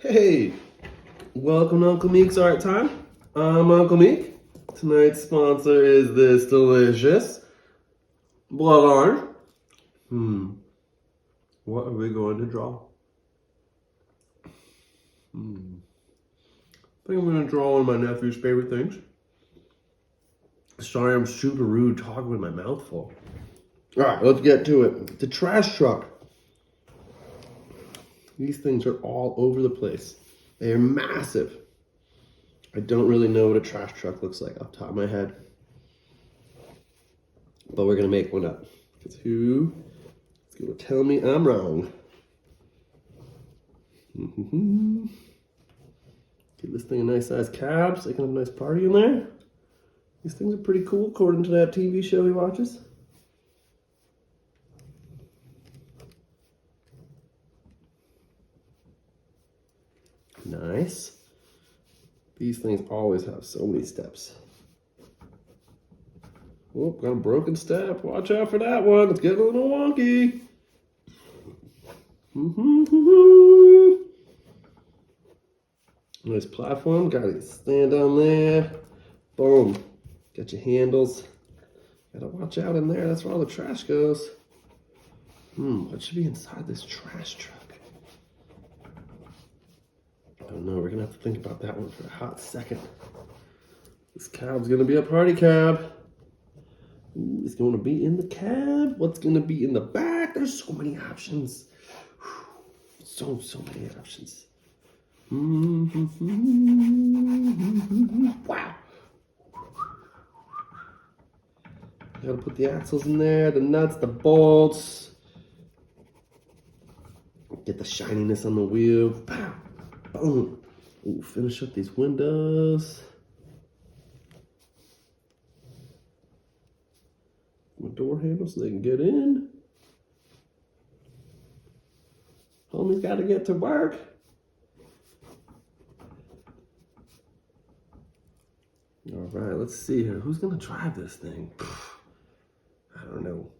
Hey, welcome to Uncle Meek's Art Time. I'm Uncle Meek. Tonight's sponsor is this delicious blood orange. What are we going to draw? I think I'm going to draw one of my nephew's favorite things. Sorry, I'm super rude talking with my mouth full. All right, let's get to it. The trash truck. These things are all over the place. They are massive. I don't really know what a trash truck looks like off the top of my head. But we're going to make one up. Because who is going to tell me I'm wrong? Give this thing a nice size cab so I can have a nice party in there. These things are pretty cool according to that TV show he watches. Nice. These things always have so many steps. Oh, got a broken step. Watch out for that one. It's getting a little wonky. Nice platform. Got to stand on there. Boom. Got your handles. Gotta watch out in there. That's where all the trash goes. What should be inside this trash truck? I don't know. We're gonna have to think about that one for a hot second. This cab's gonna be a party cab. Ooh, it's gonna be in the cab. What's gonna be in the back? There's so many options. So many options. Wow. Gotta put the axles in there, the nuts, the bolts. Get the shininess on the wheel. Pow. Boom. Ooh, finish up these windows. My door handle so they can get in. Homie's got to get to work. All right, let's see here. Who's going to drive this thing? I don't know.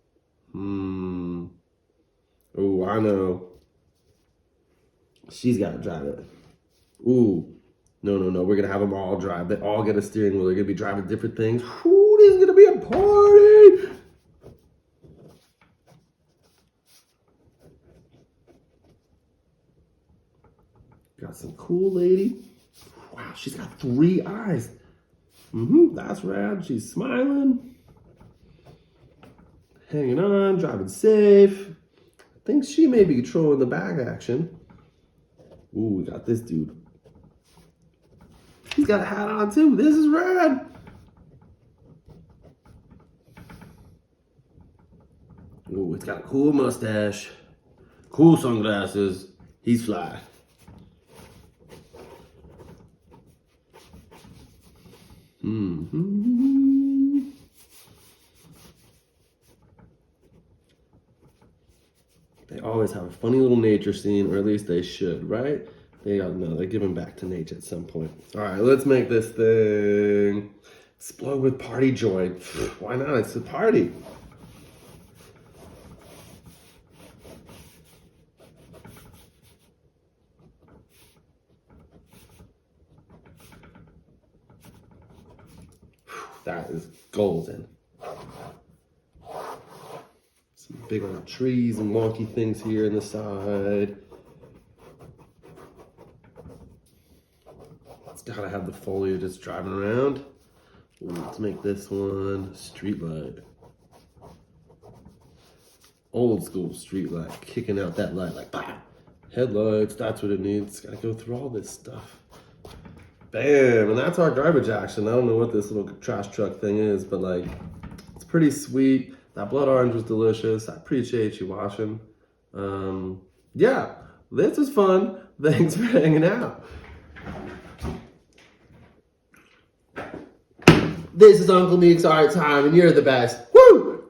Oh, I know. She's got to drive it. Ooh. No. We're going to have them all drive. They all get a steering wheel. They're going to be driving different things. Ooh, this is going to be a party. Got some cool lady. Wow, she's got 3 eyes. That's rad. She's smiling. Hanging on, driving safe. I think she may be controlling the back action. Ooh, we got this dude. He's got a hat on too. This is rad. Ooh, it's got a cool mustache. Cool sunglasses. He's fly. They always have a funny little nature scene, or at least they should, right? They're giving back to nature at some point. All right, let's make this thing explode with party joy. Why not? It's a party. That is golden. Some big old trees and wonky things here on the side. It's gotta have the foliage just driving around. Ooh, let's make this one street light. Old school street light, kicking out that light like bah! Headlights, that's what it needs. Gotta go through all this stuff. Bam, and that's our garbage action. I don't know what this little trash truck thing is, but like, it's pretty sweet. That blood orange was delicious. I appreciate you watching. Yeah, this was fun. Thanks for hanging out. This is Uncle Meek's Art Time, and you're the best.